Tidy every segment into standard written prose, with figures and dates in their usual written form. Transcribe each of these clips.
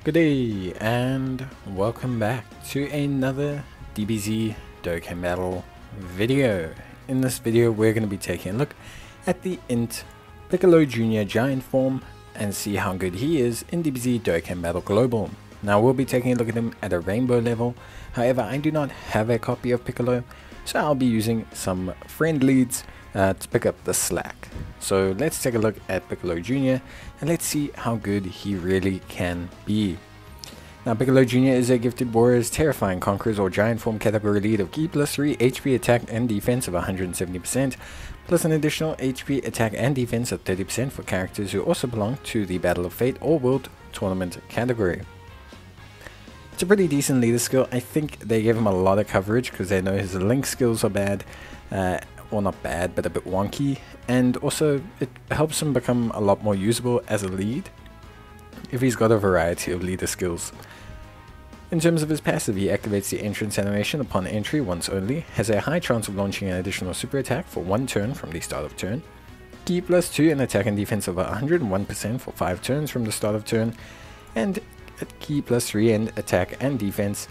Good day and welcome back to another DBZ Dokkan battle video. In this video we're going to be taking a look at the INT Piccolo Jr. giant form and see how good he is in DBZ Dokkan Battle Global. Now we'll be taking a look at him at a rainbow level, however I do not have a copy of Piccolo, so I'll be using some friend leads to pick up the slack. So let's take a look at Piccolo Jr. and let's see how good he really can be. Now Piccolo Jr. is a gifted warrior's terrifying conquerors or giant form category lead of key +3 HP attack and defense of 170%, plus an additional HP attack and defense of 30% for characters who also belong to the Battle of Fate or World Tournament category. It's a pretty decent leader skill. I think they gave him a lot of coverage because they know his link skills are bad. Well, not bad, but a bit wonky, and also it helps him become a lot more usable as a lead if he's got a variety of leader skills. In terms of his passive, he activates the entrance animation upon entry once only, has a high chance of launching an additional super attack for 1 turn from the start of turn, key +2 in attack and defense of 101% for 5 turns from the start of turn, and a key +3 in attack and defense,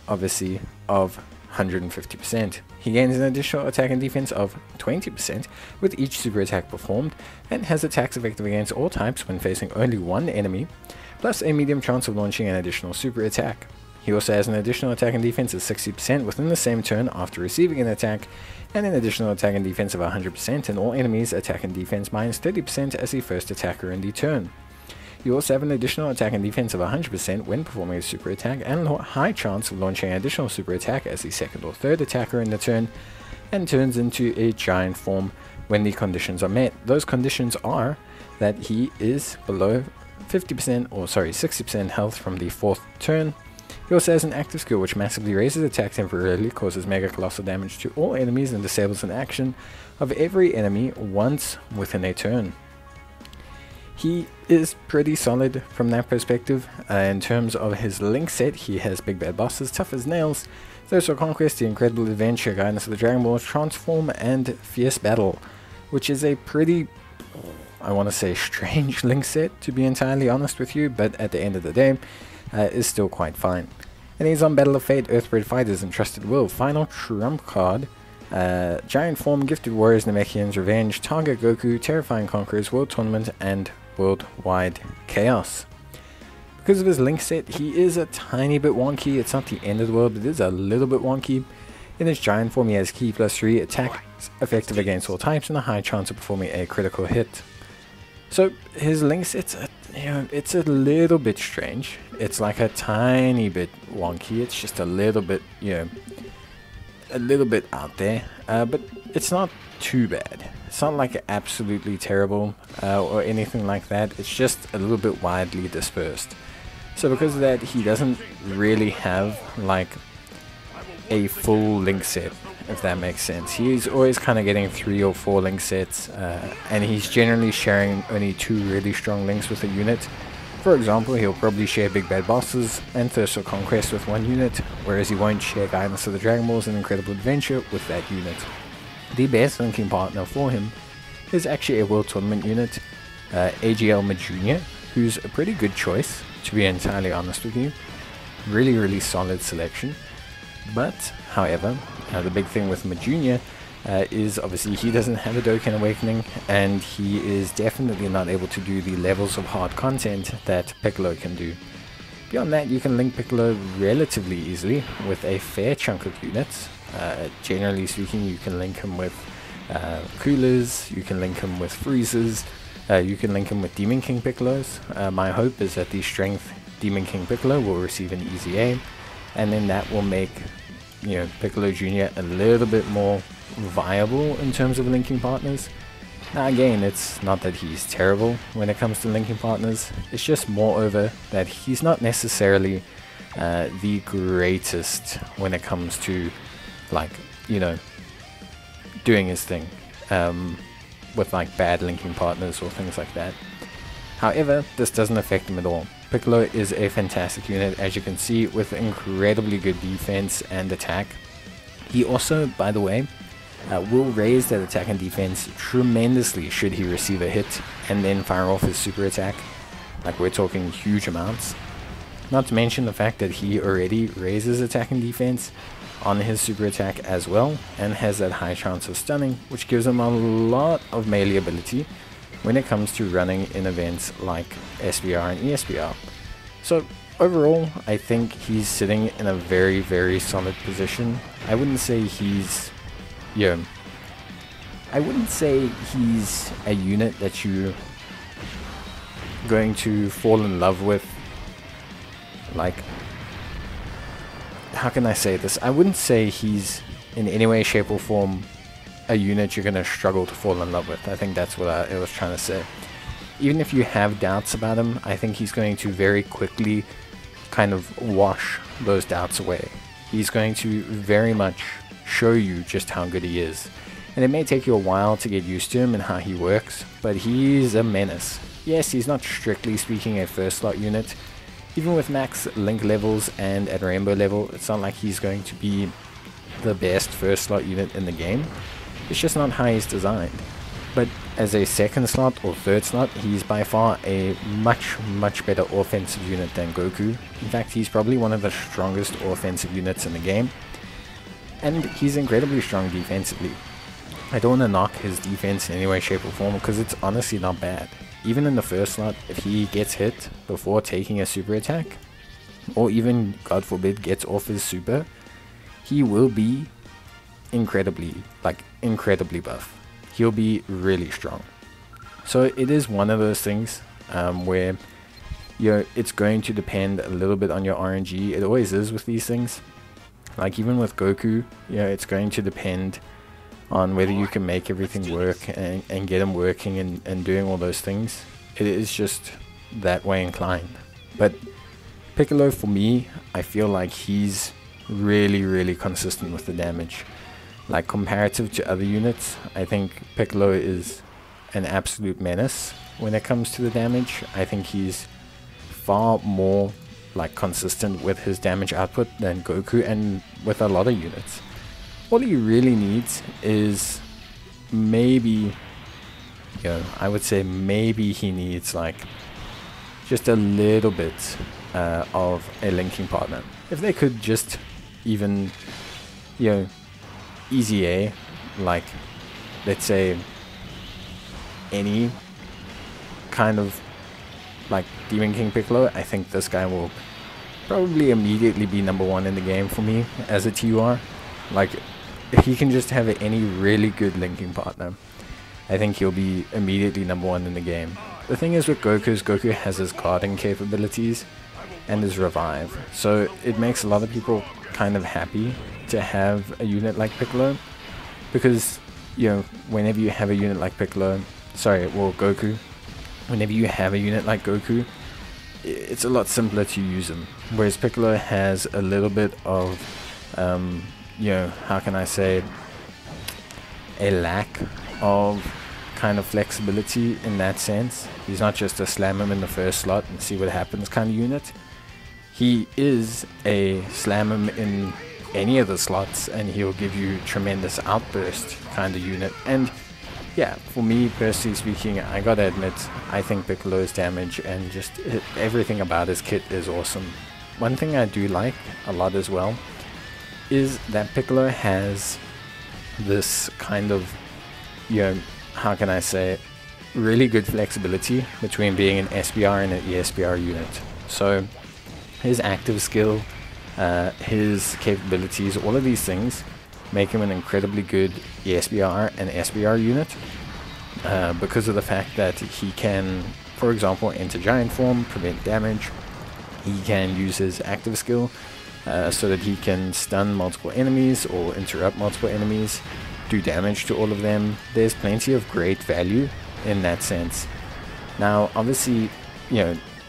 obviously, of 150%. He gains an additional attack and defense of 20% with each super attack performed, and has attacks effective against all types when facing only one enemy, plus a medium chance of launching an additional super attack. He also has an additional attack and defense of 60% within the same turn after receiving an attack, and an additional attack and defense of 100% in all enemies attack and defense minus 30% as the first attacker in the turn. You also have an additional attack and defense of 100% when performing a super attack, and a high chance of launching an additional super attack as the second or third attacker in the turn, and turns into a giant form when the conditions are met. Those conditions are that he is below 60% health from the 4th turn. He also has an active skill which massively raises attack temporarily, causes mega colossal damage to all enemies, and disables an action of every enemy once within a turn. He is pretty solid from that perspective. In terms of his link set, he has Big Bad Bosses, Tough as Nails, Thirst for Conquest, The Incredible Adventure, Guidance of the Dragon Ball, Transform, and Fierce Battle, which is a pretty, I want to say, strange link set, to be entirely honest with you, but at the end of the day, is still quite fine. And he's on Battle of Fate, Earthbred Fighters, and Trusted Will. Final trump card, Giant Form, Gifted Warriors, Namekians, Revenge, Target Goku, Terrifying Conquerors, World Tournament, and Worldwide Chaos. Because of his link set, he is a tiny bit wonky. It's not the end of the world, but it is a little bit wonky. In his giant form, he has key +3 attack effective against all types and a high chance of performing a critical hit. So his link set's it's a little bit strange. It's like a tiny bit wonky. It's just a little bit, a little bit out there, but it's not too bad. It's not like absolutely terrible or anything like that. It's just a little bit widely dispersed. So because of that, he doesn't really have like a full link set, if that makes sense. He's always kind of getting 3 or 4 link sets, and he's generally sharing only 2 really strong links with a unit. For example, he'll probably share Big Bad Bosses and Thirst for Conquest with 1 unit, whereas he won't share Guidance of the Dragon Balls and Incredible Adventure with that unit. The best linking partner for him is actually a World Tournament unit, AGL Jr., who's a pretty good choice, to be entirely honest with you. Really solid selection. But, however, the big thing with Jr. Is obviously he doesn't have a Dokkan Awakening, and he is definitely not able to do the levels of hard content that Piccolo can do. Beyond that, you can link Piccolo relatively easily with a fair chunk of units. Generally speaking, you can link him with Coolers, you can link him with Freezers, you can link him with Demon King Piccolos. My hope is that the Strength Demon King Piccolo will receive an easy aim, and then that will make Piccolo Jr. a little bit more viable in terms of linking partners. Now again, it's not that he's terrible when it comes to linking partners, it's just moreover that he's not necessarily the greatest when it comes to doing his thing with like bad linking partners or things like that. However, this doesn't affect him at all. Piccolo is a fantastic unit, as you can see, with incredibly good defense and attack. He also, by the way, will raise that attack and defense tremendously should he receive a hit and then fire off his super attack. Like, we're talking huge amounts. Not to mention the fact that he already raises attack and defense on his super attack as well, and has that high chance of stunning, which gives him a lot of melee ability when it comes to running in events like SBR and ESBR. So overall, I think he's sitting in a very, very solid position. I wouldn't say he's, I wouldn't say he's a unit that you're going to fall in love with. Like, how can I say this? I wouldn't say he's in any way, shape or form a unit you're going to struggle to fall in love with. I think that's what I was trying to say. Even if you have doubts about him, I think he's going to very quickly kind of wash those doubts away. He's going to very much show you just how good he is. And it may take you a while to get used to him and how he works, but he's a menace. Yes, he's not strictly speaking a first slot unit. Even with max link levels and at rainbow level, it's not like he's going to be the best first slot unit in the game. It's just not how he's designed. But as a second slot or third slot, he's by far a much, much better offensive unit than Goku. In fact, he's probably one of the strongest offensive units in the game. And he's incredibly strong defensively. I don't want to knock his defense in any way, shape or form, because it's honestly not bad. Even in the first slot, if he gets hit before taking a super attack, or even, God forbid, gets off his super, he will be incredibly buff. He'll be really strong. So it is one of those things where it's going to depend a little bit on your RNG. It always is with these things. Like even with Goku, it's going to depend on whether you can make everything work and get him working and doing all those things. It is just that way inclined. But Piccolo, for me, I feel like he's really, really consistent with the damage. Like comparative to other units, I think Piccolo is an absolute menace when it comes to the damage. I think he's far more like consistent with his damage output than Goku, and with a lot of units. All he really needs is maybe, I would say maybe he needs like just a little bit of a linking partner. If they could just even, easy A, like let's say any kind of like Demon King Piccolo, I think this guy will probably immediately be #1 in the game for me as a TUR. Like, if he can just have any really good linking partner, I think he'll be immediately #1 in the game. The thing is with Goku has his guarding capabilities and his revive, so it makes a lot of people kind of happy to have a unit like Piccolo, because whenever you have a unit like Goku, whenever you have a unit like Goku, it's a lot simpler to use him, whereas Piccolo has a little bit of how can I say, a lack of kind of flexibility in that sense. He's not just a slam him in the first slot and see what happens kind of unit. He is a slam him in any of the slots and he'll give you tremendous outburst kind of unit. And yeah, for me personally speaking, I gotta admit, I think Piccolo's damage and just everything about his kit is awesome. One thing I do like a lot as well is that Piccolo has this kind of, how can I say, really good flexibility between being an SBR and an ESBR unit. So his active skill, his capabilities, all of these things make him an incredibly good ESBR and SBR unit, because of the fact that he can, for example, enter giant form, prevent damage. He can use his active skill so that he can stun multiple enemies or interrupt multiple enemies, do damage to all of them. There's plenty of great value in that sense. Now obviously,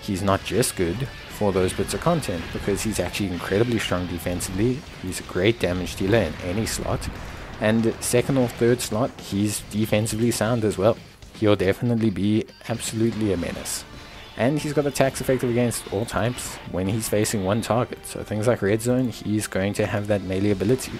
he's not just good for those bits of content, because he's actually incredibly strong defensively. He's a great damage dealer in any slot, and second or third slot he's defensively sound as well. He'll definitely be absolutely a menace. And he's got attacks effective against all types when he's facing one target. So things like red zone, he's going to have that melee ability.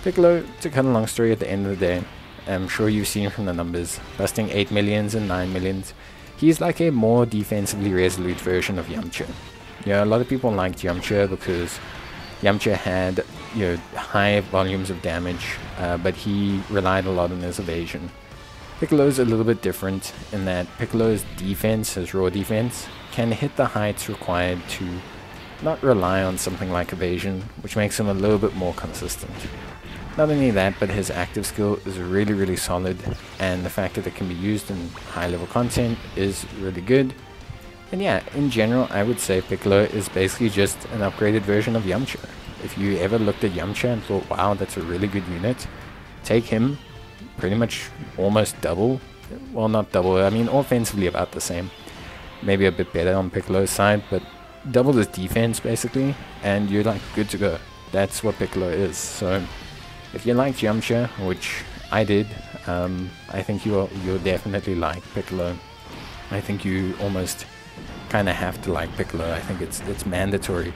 Piccolo, to cut a long story at the end of the day, I'm sure you've seen from the numbers, busting 8 millions and 9 millions. He's like a more defensively resolute version of Yamcha. A lot of people liked Yamcha because Yamcha had high volumes of damage, but he relied a lot on his evasion. Piccolo's a little bit different in that Piccolo's defense, his raw defense, can hit the heights required to not rely on something like evasion, which makes him a little bit more consistent. Not only that, but his active skill is really, really solid, and the fact that it can be used in high level content is really good. And yeah, in general, I would say Piccolo is basically just an upgraded version of Yamcha. If you ever looked at Yamcha and thought, wow, that's a really good unit, take him, pretty much almost double. Well, not double, I mean offensively about the same. Maybe a bit better on Piccolo's side, but double his defense basically, and you're like good to go. That's what Piccolo is. So if you like Yamcha, which I did, I think you'll definitely like Piccolo. I think you almost kind of have to like Piccolo. I think it's mandatory.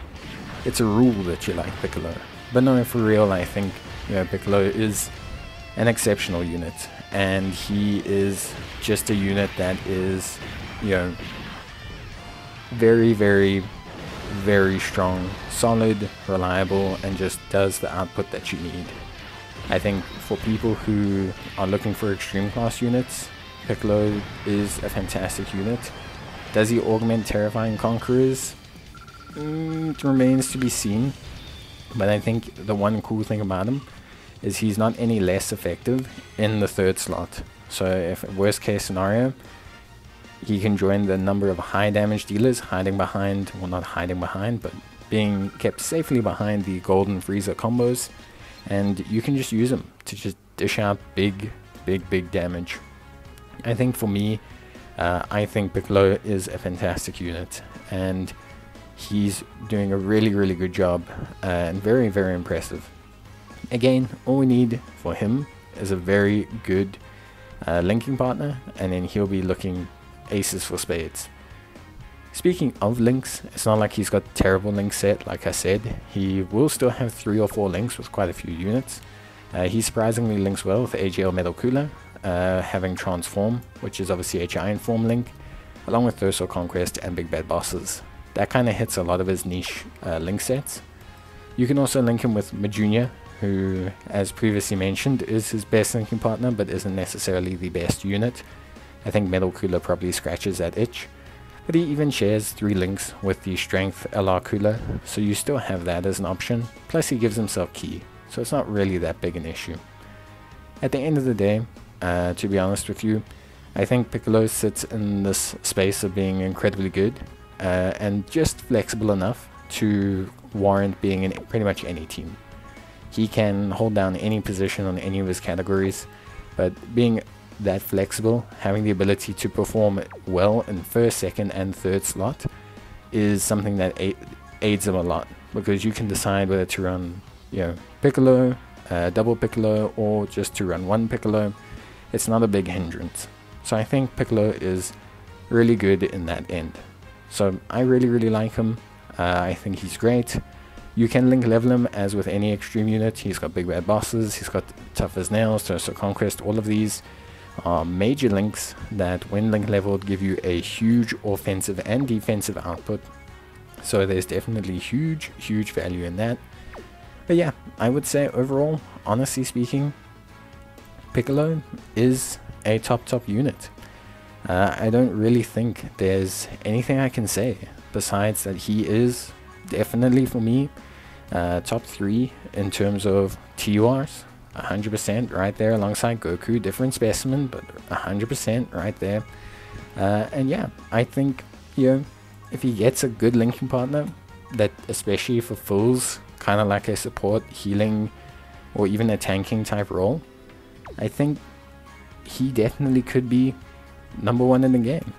It's a rule that you like Piccolo. But no, for real, I think Piccolo is an exceptional unit, and he is just a unit that is very, very, very strong, solid, reliable, and just does the output that you need. I think for people who are looking for extreme class units, Piccolo is a fantastic unit. Does he augment Terrifying Conquerors? It remains to be seen, but I think the one cool thing about him is he's not any less effective in the third slot. So if worst case scenario, he can join the number of high damage dealers hiding behind, well not hiding behind, but being kept safely behind the golden Frieza combos, and you can just use him to just dish out big damage. I think for me, I think Piccolo is a fantastic unit, and he's doing a really good job, and very impressive. Again, all we need for him is a very good linking partner, and then he'll be looking aces for spades. Speaking of links, it's not like he's got a terrible link set. Like I said, he will still have 3 or 4 links with quite a few units. He surprisingly links well with AGL Metal Cooler, having Transform, which is obviously a giant form link, along with Thirst or Conquest and Big Bad Bosses. That kind of hits a lot of his niche link sets. You can also link him with Majunia, who, as previously mentioned, is his best linking partner, but isn't necessarily the best unit. I think Metal Cooler probably scratches that itch. But he even shares 3 links with the Strength LR Cooler, so you still have that as an option. Plus he gives himself Ki, so it's not really that big an issue. At the end of the day, to be honest with you, I think Piccolo sits in this space of being incredibly good, and just flexible enough to warrant being in pretty much any team. He can hold down any position on any of his categories, but being that flexible, having the ability to perform well in first, second and third slot is something that aids him a lot, because you can decide whether to run Piccolo, double Piccolo, or just to run one Piccolo. It's not a big hindrance. So I think Piccolo is really good in that end. So I really like him. I think he's great. You can link level him as with any extreme unit. He's got Big Bad Bosses, he's got Tough as Nails, Thirst or Conquest. All of these are major links that when link leveled give you a huge offensive and defensive output. So there's definitely huge value in that. But yeah, I would say overall, honestly speaking, Piccolo is a top unit. I don't really think there's anything I can say besides that he is definitely, for me, top 3 in terms of TURs. 100% right there alongside Goku. Different specimen, but 100% right there. And yeah, I think if he gets a good linking partner that especially fulfills kind of like a support, healing, or even a tanking type role, I think he definitely could be number 1 in the game.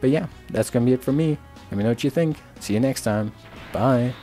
But yeah, that's gonna be it for me. Let me know what you think. See you next time. Bye.